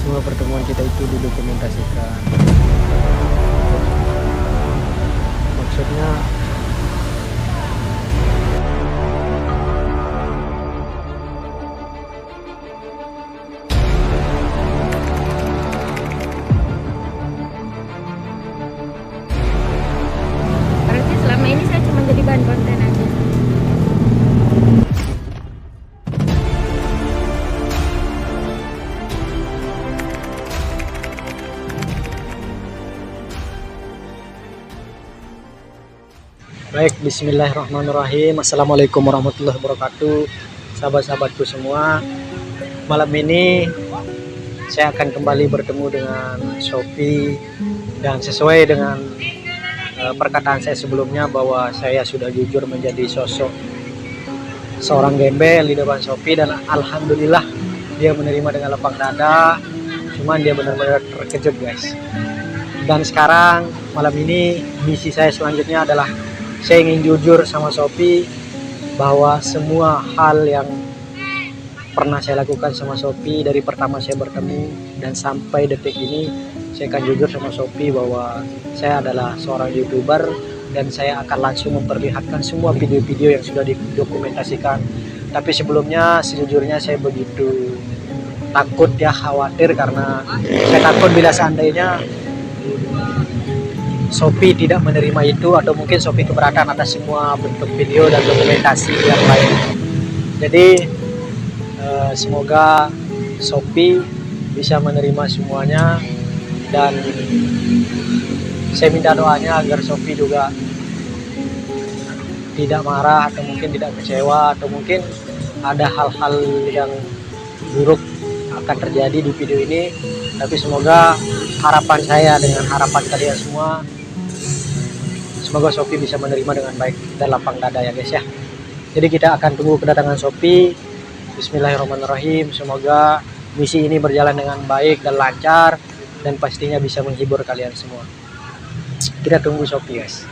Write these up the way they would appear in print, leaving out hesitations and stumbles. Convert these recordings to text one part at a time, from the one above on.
semua pertemuan kita itu didokumentasikan. Maksudnya berarti selama ini saya cuma jadi bahan konten aja. baik, bismillahirrahmanirrahim. Assalamualaikum warahmatullahi wabarakatuh. Sahabat-sahabatku semua, malam ini saya akan kembali bertemu dengan Shopee. Dan sesuai dengan perkataan saya sebelumnya bahwa saya sudah jujur menjadi sosok seorang gembel di depan Shopee, dan alhamdulillah dia menerima dengan lapang dada. Cuman dia benar-benar terkejut, guys. Dan sekarang malam ini misi saya selanjutnya adalah saya ingin jujur sama Shopee bahwa semua hal yang pernah saya lakukan sama Shopee dari pertama saya bertemu dan sampai detik ini, saya akan jujur sama Shopee bahwa saya adalah seorang YouTuber dan saya akan langsung memperlihatkan semua video-video yang sudah didokumentasikan. Tapi sebelumnya sejujurnya saya begitu takut ya, khawatir, karena saya takut bila seandainya Shopee tidak menerima itu, atau mungkin Shopee keberatan atas semua bentuk video dan dokumentasi yang lain. Jadi semoga Shopee bisa menerima semuanya, dan saya minta doanya agar Shopee juga tidak marah atau mungkin tidak kecewa, atau mungkin ada hal-hal yang buruk akan terjadi di video ini. Tapi semoga harapan saya dengan harapan kalian semua, semoga Shopee bisa menerima dengan baik dan lapang dada ya guys ya. Jadi kita akan tunggu kedatangan Shopee. Bismillahirrahmanirrahim. Semoga misi ini berjalan dengan baik dan lancar, dan pastinya bisa menghibur kalian semua. Kita tunggu Shopee, guys.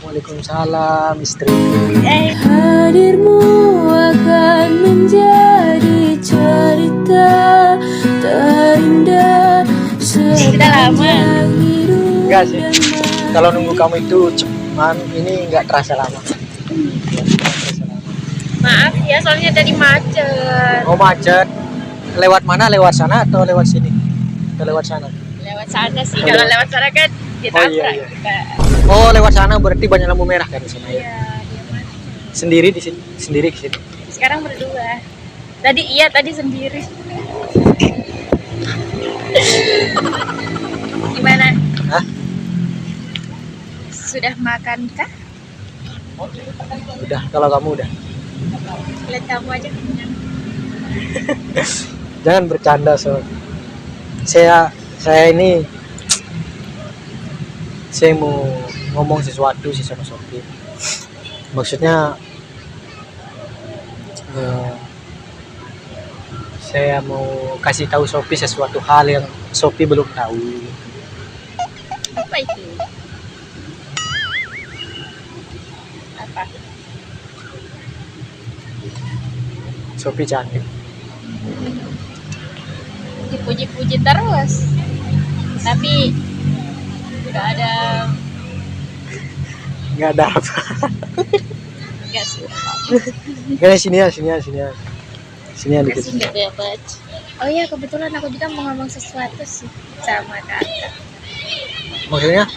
Waalaikumsalam istri. Hadirmu akan menjadi cerita terindah sepanjang hidup. Enggak sih, kalau nunggu kamu itu cuman ini nggak terasa lama. Maaf ya, soalnya tadi macet. Oh macet, lewat mana? Lewat sana atau lewat sini? Atau lewat sana? Lewat sana sih, kalau lewat sana kan ditabrak iya. kita. Oh lewat sana berarti banyak lampu merah kan di sana ya? Iya, dia macet. Sendiri di sini, sendiri di sini. Sekarang berdua. Tadi sendiri. Gimana? Hah? Sudah makan kah? Udah, kalau kamu udah. Lihat kamu aja kenyang. Jangan bercanda, so. Saya ini saya mau ngomong sesuatu sih sama Shopee. Maksudnya saya mau kasih tahu Shopee sesuatu hal yang Shopee belum tahu. Apa itu? Apa? Shopee cantik. Dipuji-puji terus. Tapi Nggak ada apa. enggak sih. Nggak, sini ya dikit. Kasih enggak dapat. Oh iya, kebetulan aku juga mau ngomong sesuatu sih sama kakak. Maksudnya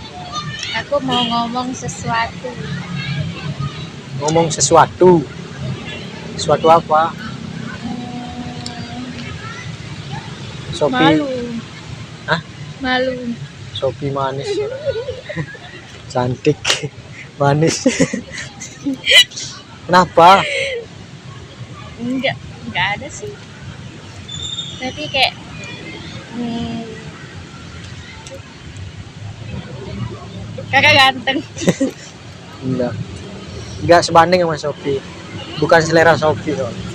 Aku mau ngomong sesuatu. ngomong sesuatu. Sesuatu apa? Shopee. Malu. Hah? Malu. Shopee manis. Cantik. Manis. Kenapa? Enggak ada sih. Tapi kayak kakak ganteng. Enggak sebanding sama Shopee. Bukan selera Shopee soalnya.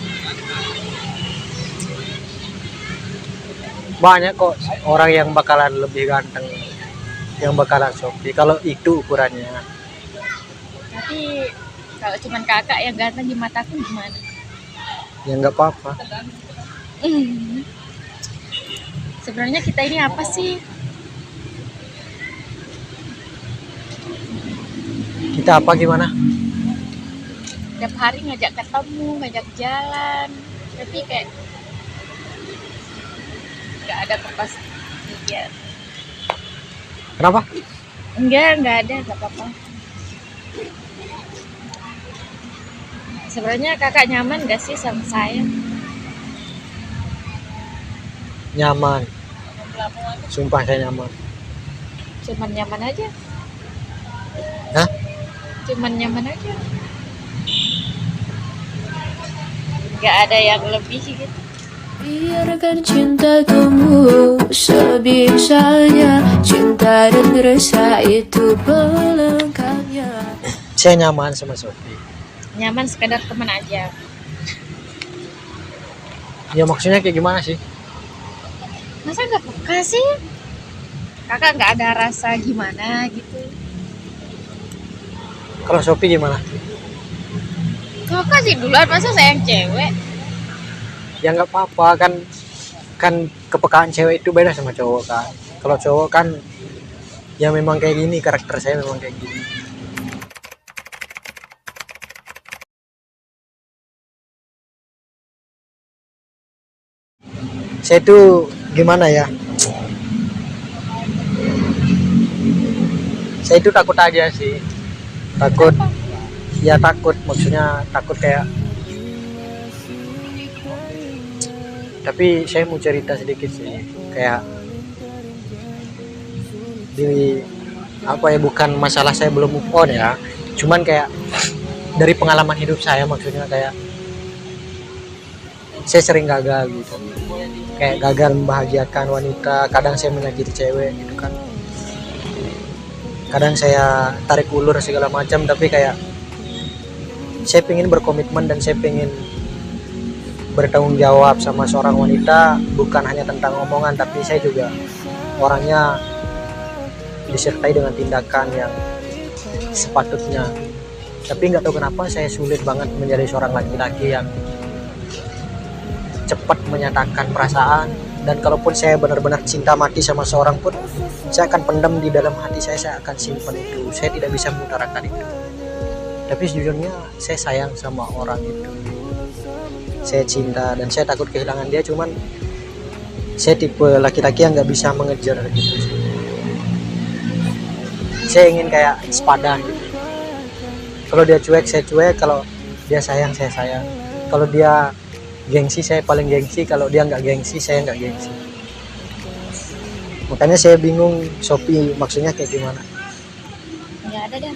Banyak kok orang yang bakalan lebih ganteng yang bakalan Shopee kalau itu ukurannya. Tapi kalau cuman kakak yang ganteng di mataku gimana? Ya nggak apa-apa. Sebenarnya kita ini apa sih? Kita apa gimana? Tiap hari ngajak ketemu, ngajak jalan, tapi kayak nggak ada kepastian. Kenapa? Nggak ada, nggak apa-apa. Sebenarnya kakak nyaman gak sih sama saya? Nyaman. Sumpah saya nyaman. Cuman nyaman aja. Hah? Cuman nyaman aja. Nggak ada yang lebih gitu. Biarkan cinta tumbuh sebisanya, cinta dan rasa itu pelengkapnya. Saya nyaman sama Shopee. Nyaman sekedar teman aja. Ya maksudnya kayak gimana sih? Masa nggak peka sih? Kakak nggak ada rasa gimana gitu? Kalau Shopee gimana? Kakak sih duluan, masa saya yang cewek? Ya nggak apa-apa kan kepekaan cewek itu beda sama cowok kan. Kalau cowok kan ya memang kayak gini, karakter saya memang kayak gini. Saya tuh gimana ya? Saya itu takut aja sih. Takut. Ya takut, maksudnya takut kayak. Tapi saya mau cerita sedikit sih, kayak di apa ya, bukan masalah saya belum move on ya, cuman kayak dari pengalaman hidup saya, maksudnya kayak saya sering gagal gitu, kayak gagal membahagiakan wanita. Kadang saya menyakiti cewek gitu kan, kadang saya tarik ulur segala macam, tapi kayak saya pengen berkomitmen dan saya pengen bertanggung jawab sama seorang wanita, bukan hanya tentang omongan, tapi saya juga orangnya disertai dengan tindakan yang sepatutnya. Tapi nggak tahu kenapa saya sulit banget menjadi seorang laki-laki yang cepat menyatakan perasaan, dan kalaupun saya benar-benar cinta mati sama seorang pun, saya akan pendam di dalam hati saya akan simpan itu. Saya tidak bisa mengutarakan itu. Tapi sejujurnya saya sayang sama orang itu. Saya cinta dan saya takut kehilangan dia, cuman saya tipe laki-laki yang nggak bisa mengejar gitu. Saya ingin kayak sepadan gitu. Kalau dia cuek saya cuek, kalau dia sayang saya sayang. Kalau dia gengsi saya paling gengsi, kalau dia nggak gengsi saya nggak gengsi. Makanya saya bingung Shopee maksudnya kayak gimana. Nggak ada dah.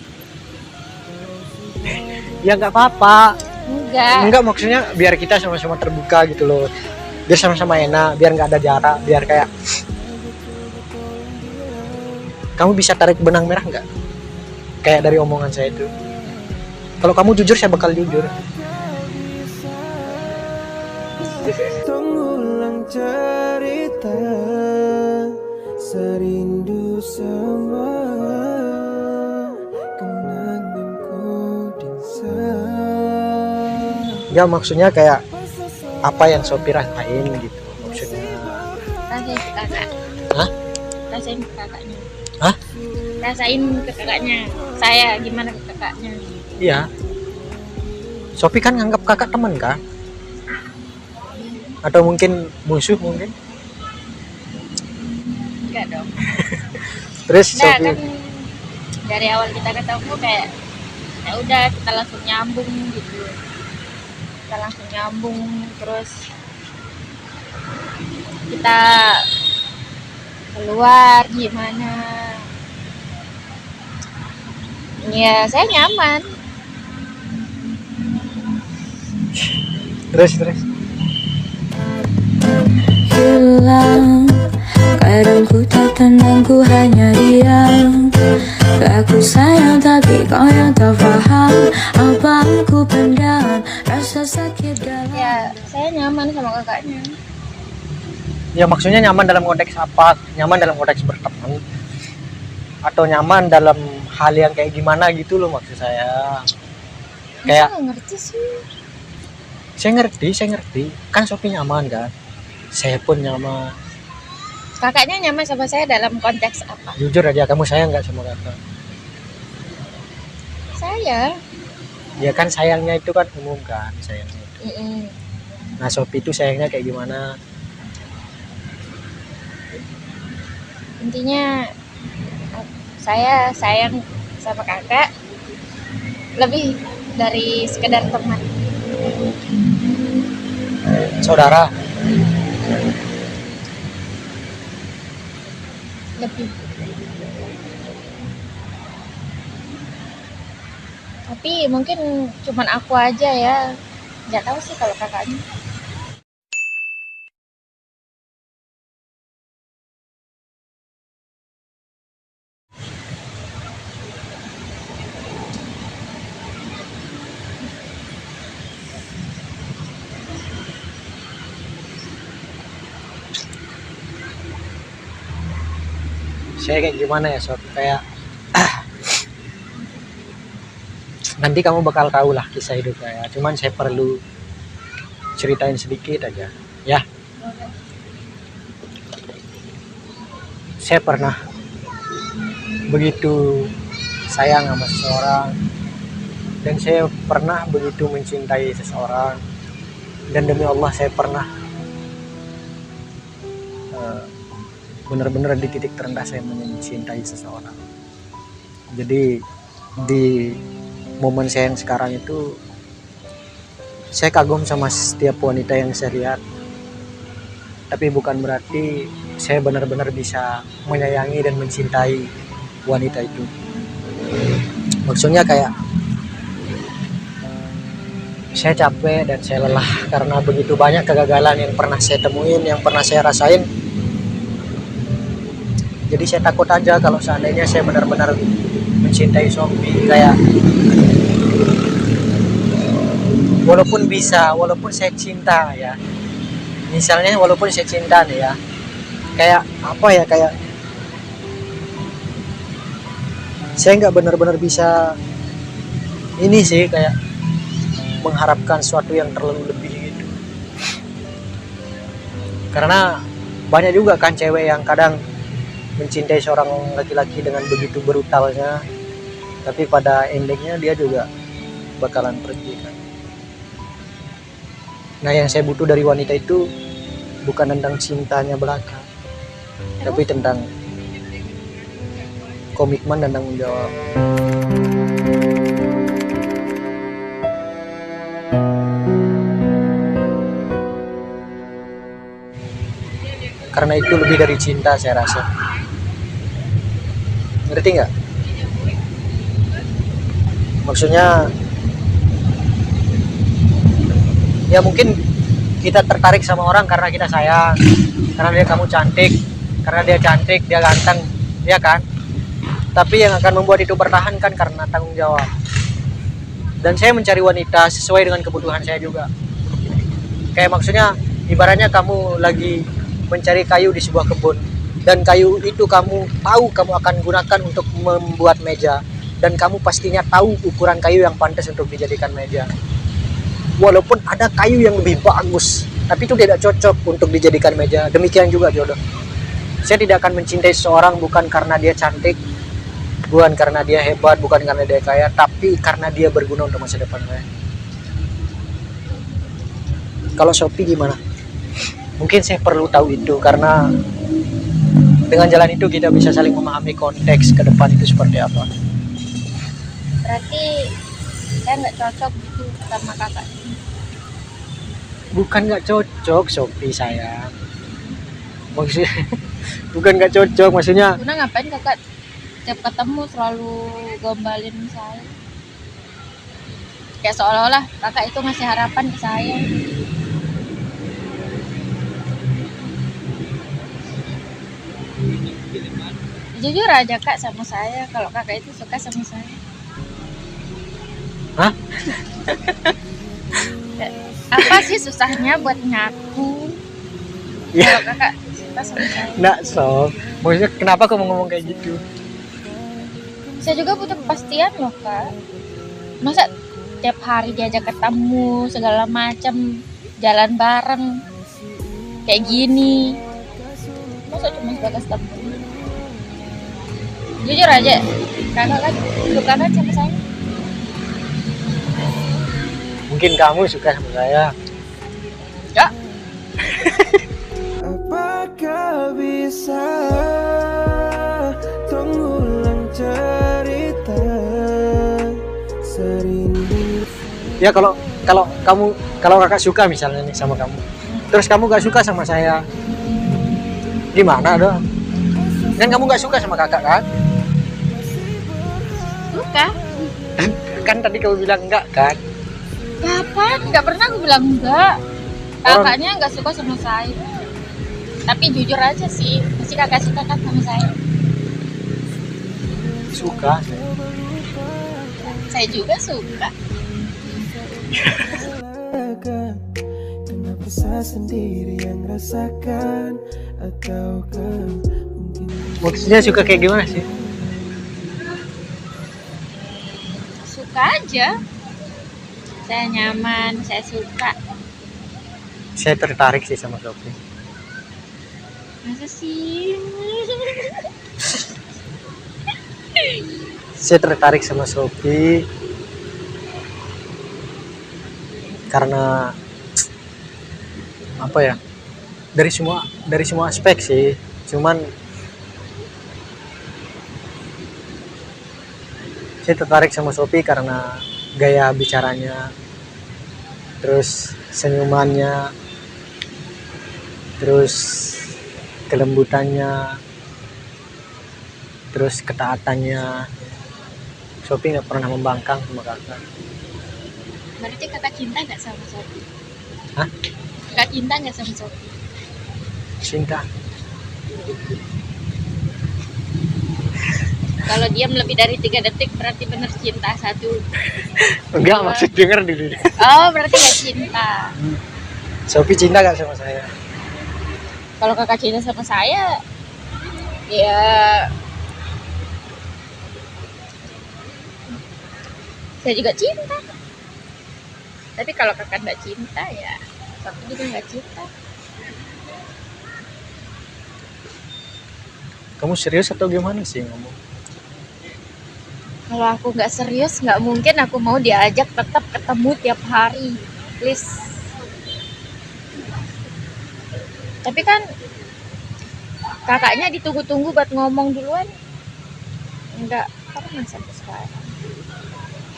Ya nggak apa-apa. Enggak. Maksudnya biar kita sama-sama terbuka gitu loh, biar sama-sama enak, biar nggak ada jarak, biar kayak kamu bisa tarik benang merah nggak, kayak dari omongan saya itu. Kalau kamu jujur saya bakal jujur. Mengulang cerita serindu sama kenanganku dan Ya maksudnya kayak apa yang Shopee rasain gitu maksudnya. Rasain ke kakak. Hah? Rasain ke kakaknya. Hah? Rasain ke kakaknya. Saya gimana ke kakaknya? Iya. Shopee kan nganggap kakak teman kan? Atau mungkin musuh mungkin? Enggak dong. Terus Nah, Shopee kan dari awal kita ketemu kayak ya udah kita langsung nyambung gitu. Kita langsung nyambung, terus kita keluar gimana. Ya, saya nyaman. terus Hilang, kadang ku tak tenang, ku hanya diam. Aku sayang tapi kau yang tak paham apa aku pendam, rasa sakit dalam. Ya, saya nyaman sama kakaknya. ya maksudnya nyaman dalam konteks apa? Nyaman dalam konteks berteman. atau nyaman dalam hal yang kayak gimana gitu loh maksud saya. Masa Kayak nggak ngerti sih? saya ngerti. Kan Sophie nyaman kan? Saya pun nyaman. Kakaknya nyaman sama saya dalam konteks apa? Jujur aja, kamu sayang nggak sama kakak? Saya. Ya kan sayangnya itu kan umum kan, sayangnya itu. Mm-mm. Nah Sophie itu sayangnya kayak gimana? Intinya saya sayang sama kakak lebih dari sekedar teman. Saudara, Lebih. Tapi mungkin cuman aku aja ya. Nggak tahu sih kalau kakaknya. saya kayak gimana ya Sob? Kayak nanti kamu bakal tahu lah kisah hidup saya. Cuman saya perlu ceritain sedikit aja. Ya, saya pernah begitu sayang sama seseorang, dan saya pernah begitu mencintai seseorang, dan demi Allah saya pernah benar-benar di titik terendah saya mencintai seseorang. Jadi di momen saya yang sekarang itu saya kagum sama setiap wanita yang saya lihat, tapi bukan berarti saya benar-benar bisa menyayangi dan mencintai wanita itu. Maksudnya kayak saya capek dan saya lelah karena begitu banyak kegagalan yang pernah saya temuin, yang pernah saya rasain. Jadi saya takut aja kalau seandainya saya benar-benar mencintai Sophie, kayak walaupun saya cinta ya, misalnya walaupun saya cinta nih ya, kayak apa ya, kayak saya nggak benar-benar bisa ini sih, kayak mengharapkan sesuatu yang terlalu lebih gitu. Karena banyak juga kan cewek yang kadang mencintai seorang laki-laki dengan begitu brutalnya, tapi pada endingnya dia juga bakalan pergi kan. Nah yang saya butuh dari wanita itu bukan tentang cintanya belaka, tapi tentang komitmen dan tanggung jawab. Karena itu lebih dari cinta saya rasa. Ngerti nggak? Maksudnya ya mungkin kita tertarik sama orang karena kita sayang, karena kamu cantik, karena dia cantik, dia ganteng, ya kan? Tapi yang akan membuat itu bertahan kan karena tanggung jawab. Dan saya mencari wanita sesuai dengan kebutuhan saya juga. Kayak maksudnya ibaratnya kamu lagi mencari kayu di sebuah kebun, dan kayu itu kamu tahu kamu akan gunakan untuk membuat meja, dan kamu pastinya tahu ukuran kayu yang pantas untuk dijadikan meja. Walaupun ada kayu yang lebih bagus, tapi itu tidak cocok untuk dijadikan meja. Demikian juga jodoh. Saya tidak akan mencintai seseorang bukan karena dia cantik, bukan karena dia hebat, bukan karena dia kaya, tapi karena dia berguna untuk masa depan saya. Kalau Sophie gimana? Mungkin saya perlu tahu itu, karena dengan jalan itu kita bisa saling memahami konteks ke depan itu seperti apa. Berarti saya nggak cocok gitu sama kakak. Bukan nggak cocok Sophie sayang, maksudnya bukan nggak cocok, maksudnya Guna ngapain kakak tiap ketemu selalu gombalin saya, kayak seolah-olah kakak itu ngasih harapan ke saya. Jujur aja kak sama saya, kalau kakak itu suka sama saya. Hah? Apa sih susahnya buat ngaku Ya. kalau kakak suka sama saya? nggak Sob, maksudnya kenapa kamu ngomong kayak gitu? Saya juga butuh kepastian loh kak. Masa tiap hari diajak ketemu segala macam, jalan bareng kayak gini, masa cuma sebatas temen? Jujur aja, kakak kan suka kan sama saya? Mungkin kamu suka sama saya. Ya, Apakah bisa mengulang cerita serindu? Ya kalau kakak suka misalnya nih sama kamu, terus kamu gak suka sama saya, gimana dong? Kan kamu gak suka sama kakak kan? suka. Kan tadi kamu bilang enggak kan? Kapan? Nggak pernah aku bilang enggak. Kakaknya nggak suka sama saya. Tapi jujur aja sih, pasti kakak suka kan sama saya. Suka. Saya juga suka. Kenapa saya sendiri yang rasakan? Ataukah mungkin Maksudnya suka kayak gimana sih? Suka aja. Saya nyaman, saya suka. Saya tertarik sih sama Sophie. Masa sih? Saya tertarik sama Sophie karena apa ya? Dari semua aspek sih. Cuman saya tertarik sama Sophie karena gaya bicaranya, terus senyumannya, terus kelembutannya, terus ketaatannya. Sophie nggak pernah membangkang sama kakak. Berarti kakak cinta nggak sama Sophie? Hah? Kakak cinta nggak sama Sophie? Cinta. Kalau diam lebih dari 3 detik berarti bener cinta. 1. Enggak, maksud denger dulu. Oh, berarti nggak cinta. Sophie cinta gak sama saya? Kalau kakak cinta sama saya, ya saya juga cinta. Tapi kalau kakak nggak cinta ya, Sophie juga nggak cinta. Kamu serius atau gimana sih ngomong? Kalau aku nggak serius, nggak mungkin aku mau diajak tetap ketemu tiap hari. Please. Tapi kan kakaknya ditunggu-tunggu buat ngomong duluan. Enggak pernah sampai sekarang.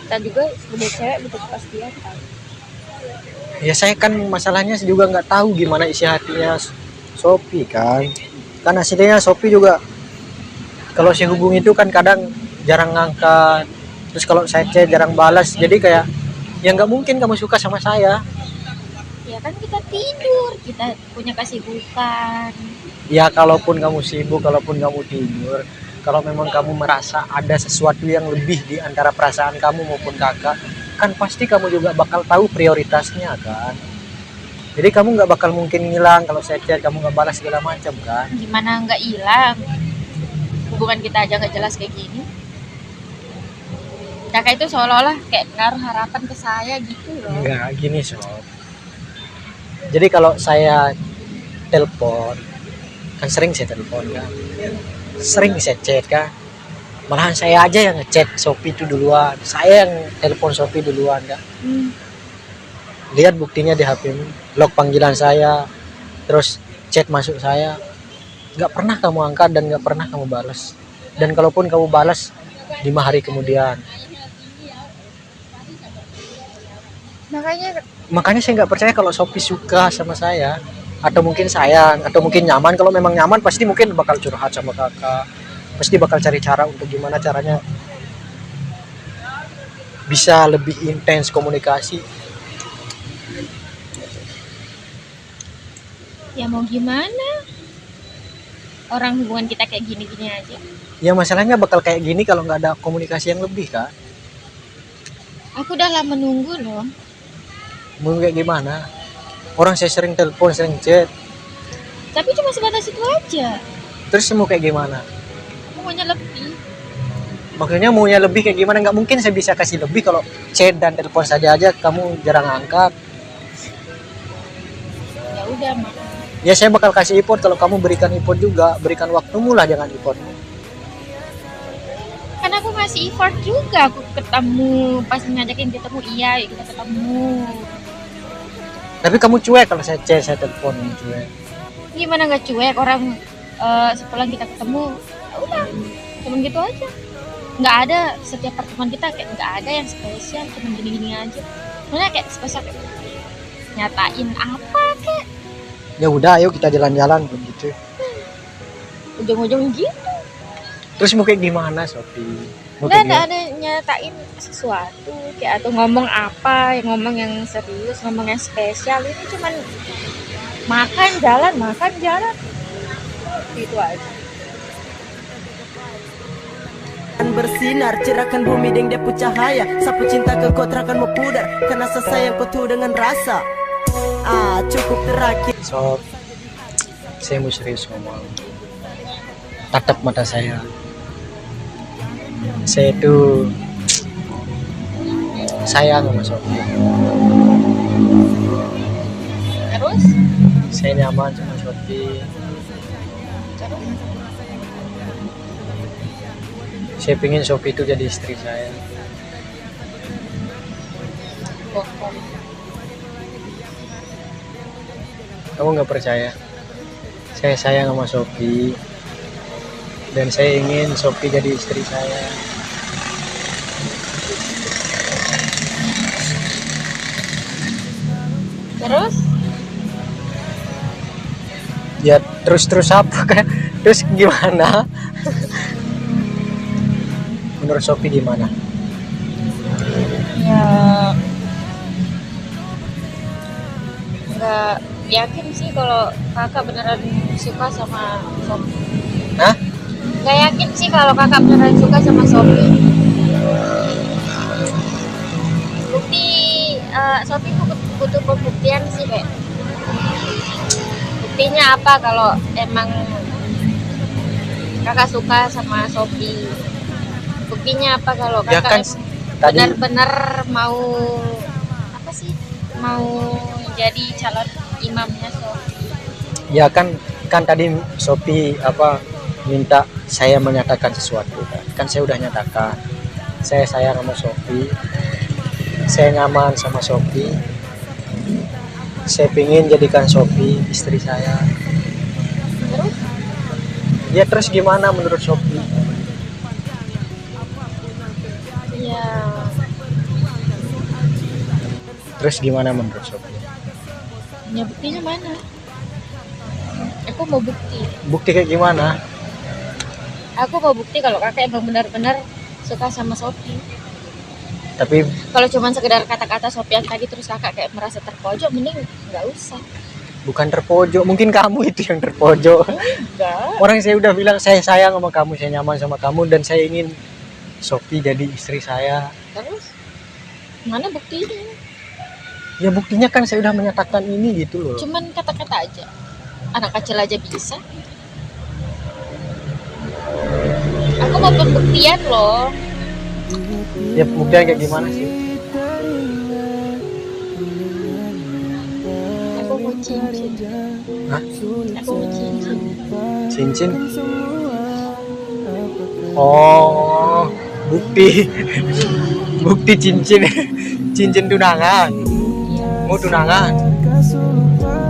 Kita juga sebagai cewek butuh kepastian kan. Ya saya kan masalahnya juga nggak tahu gimana isi hatinya Sophie kan. Kan aslinya Sophie juga kalau saya hubungi itu kan kadang jarang ngangkat. Terus kalau saya chat jarang balas. Jadi kayak ya nggak mungkin kamu suka sama saya. Ya kan kita tidur, kita punya kesibukan. Ya kalaupun kamu sibuk, kalaupun kamu tidur, kalau memang kamu merasa ada sesuatu yang lebih di antara perasaan kamu maupun kakak, kan pasti kamu juga bakal tahu prioritasnya kan. Jadi kamu nggak bakal mungkin ngilang kalau saya chat kamu nggak balas segala macam kan. Gimana nggak hilang? Hubungan kita aja nggak jelas kayak gini. Kakak itu seolah-olah kayak naruh harapan ke saya gitu loh. Enggak gini Sob. Jadi kalau saya telepon, kan sering saya telepon kan, sering saya chat kan, malahan saya aja yang ngechat Sophie itu duluan, saya yang telepon Sophie duluan kan. Lihat buktinya di HP-mu, log panggilan saya, terus chat masuk saya, nggak pernah kamu angkat dan nggak pernah kamu balas. Dan kalaupun kamu balas 5 hari kemudian. Makanya saya nggak percaya kalau Sophie suka sama saya, atau mungkin sayang, atau mungkin nyaman. Kalau memang nyaman pasti mungkin bakal curhat sama kakak, pasti bakal cari cara untuk gimana caranya bisa lebih intens komunikasi. Ya mau gimana? Orang hubungan kita kayak gini-gini aja. Ya masalahnya bakal kayak gini kalau nggak ada komunikasi yang lebih kan. Aku udah lama nunggu loh. Mau kayak gimana? Orang saya sering telepon, sering chat, Tapi cuma sebatas itu aja. terus mau kayak gimana? Aku maunya lebih. Maksudnya maunya lebih kayak gimana? Nggak mungkin saya bisa kasih lebih kalau chat dan telepon saja aja kamu jarang angkat. Ya udah mah. Ya saya bakal kasih effort kalau kamu berikan effort juga, berikan waktumu lah, jangan effort. Kan aku ngasih effort juga, aku ketemu pas ngajakin ketemu, iya yuk kita ketemu. Tapi kamu cuek kalau saya chat, saya telepon cuek. Gimana nggak cuek orang sepulang kita ketemu, ya udah cuman gitu aja. Nggak ada setiap pertemuan kita kayak nggak ada yang spesial, cuman gini-gini aja. Maksudnya kayak spesial kayak nyatain apa kayak Ya udah, ayo kita jalan-jalan begitu. ujung-ujung gitu. Terus mau kayak gimana, Sophie? Mau Nggak kayak gimana? ada nyatain sesuatu kayak atau ngomong apa, yang ngomong yang serius, ngomong yang spesial. Ini cuman makan jalan gitu aja. Bersinar cerahkan bumi dengan depu cahaya. Sapu cinta ke kau terakan mau pudar karena sesayang kau tuh dengan rasa. Cukup terakhir. So, saya mau serius ngomong. Tatap mata saya. Saya itu sayang sama Sophie. Terus Saya nyaman sama Sophie. Saya pengen Sophie itu jadi istri saya. bohong. Kamu nggak percaya? Saya sayang sama Sophie. Dan saya ingin Sophie jadi istri saya. Terus Ya terus apa kan? Terus gimana? Menurut Sophie gimana? ya nggak yakin sih kalau kakak beneran suka sama Sophie. Hah? Nggak yakin sih kalau kakak beneran suka sama Sophie. Bukti Sophie tuh butuh pembuktian sih kayak. Buktinya apa kalau emang kakak suka sama Sophie? Buktinya apa kalau Ya kakak kan tadi benar-benar mau apa sih? Mau jadi calon imamnya Sophie. ya kan tadi Sophie minta saya menyatakan sesuatu kan. Kan saya udah nyatakan. Saya sayang sama Sophie. Saya nyaman sama Sophie. Saya pengen jadikan Sophie istri saya. Terus Ya terus gimana menurut Sophie? ya Terus gimana menurut Sophie? ya buktinya mana? Aku mau bukti. Bukti kayak gimana? Aku mau bukti kalau kakak emang benar-benar suka sama Sophie. Tapi Kalau cuma sekedar kata-kata Sophie yang tadi terus kakak kayak merasa terpojok, mending nggak usah. bukan terpojok, mungkin kamu itu yang terpojok. Enggak. Orang saya udah bilang saya sayang sama kamu, saya nyaman sama kamu, dan saya ingin Sophie jadi istri saya. Terus mana buktinya? Ya buktinya kan saya udah menyatakan ini gitu loh. Cuman kata-kata aja. Anak kecil aja bisa. Aku mau pembuktian loh. Ya buktinya kayak gimana sih? Aku mau cincin. Hah? Aku mau cincin. Cincin? Oh, bukti. Bukti cincin. Cincin tunangan. Mau tunangan.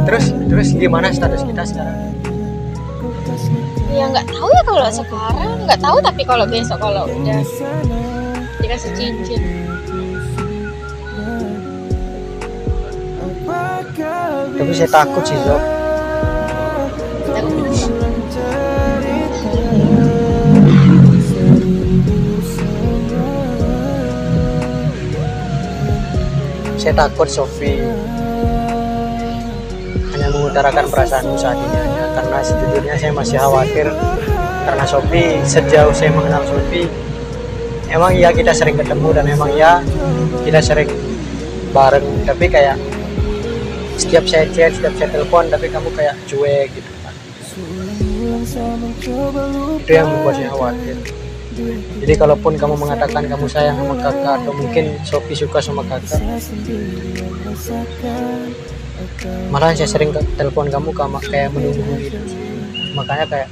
Terus gimana status kita sekarang? Ya nggak tahu ya kalau sekarang, nggak tahu tapi kalau besok kalau udah dikasih cincin. Tapi saya takut sih, Sob. Saya takut Sophie hanya mengutarakan perasaanku saat ini hanya karena sejujurnya saya masih khawatir karena Sophie, sejauh saya mengenal Sophie, emang ya kita sering ketemu dan emang ya kita sering bareng, tapi kayak setiap saya chat, setiap saya telepon, tapi kamu kayak cuek gitu kan. Itu yang membuat saya khawatir. Jadi kalaupun kamu mengatakan kamu sayang sama kakak, atau mungkin Sophie suka sama kakak, malah saya sering telepon kamu kayak menunggu gitu. Makanya kayak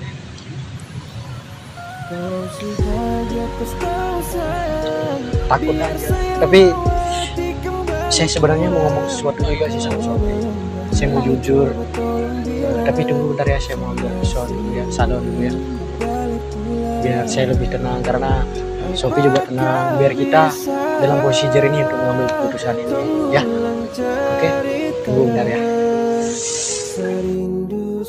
takut aja. Tapi saya sebenarnya mau ngomong sesuatu juga sih sama Sophie. Saya mau jujur, tapi tunggu bentar ya, saya mau ambil sesuatu ya, salon dulu ya, biar saya lebih tenang, karena Sophie juga tenang, biar kita dalam posisi jernih untuk mengambil keputusan ini ya. Oke, tunggu bentar ya. Serindu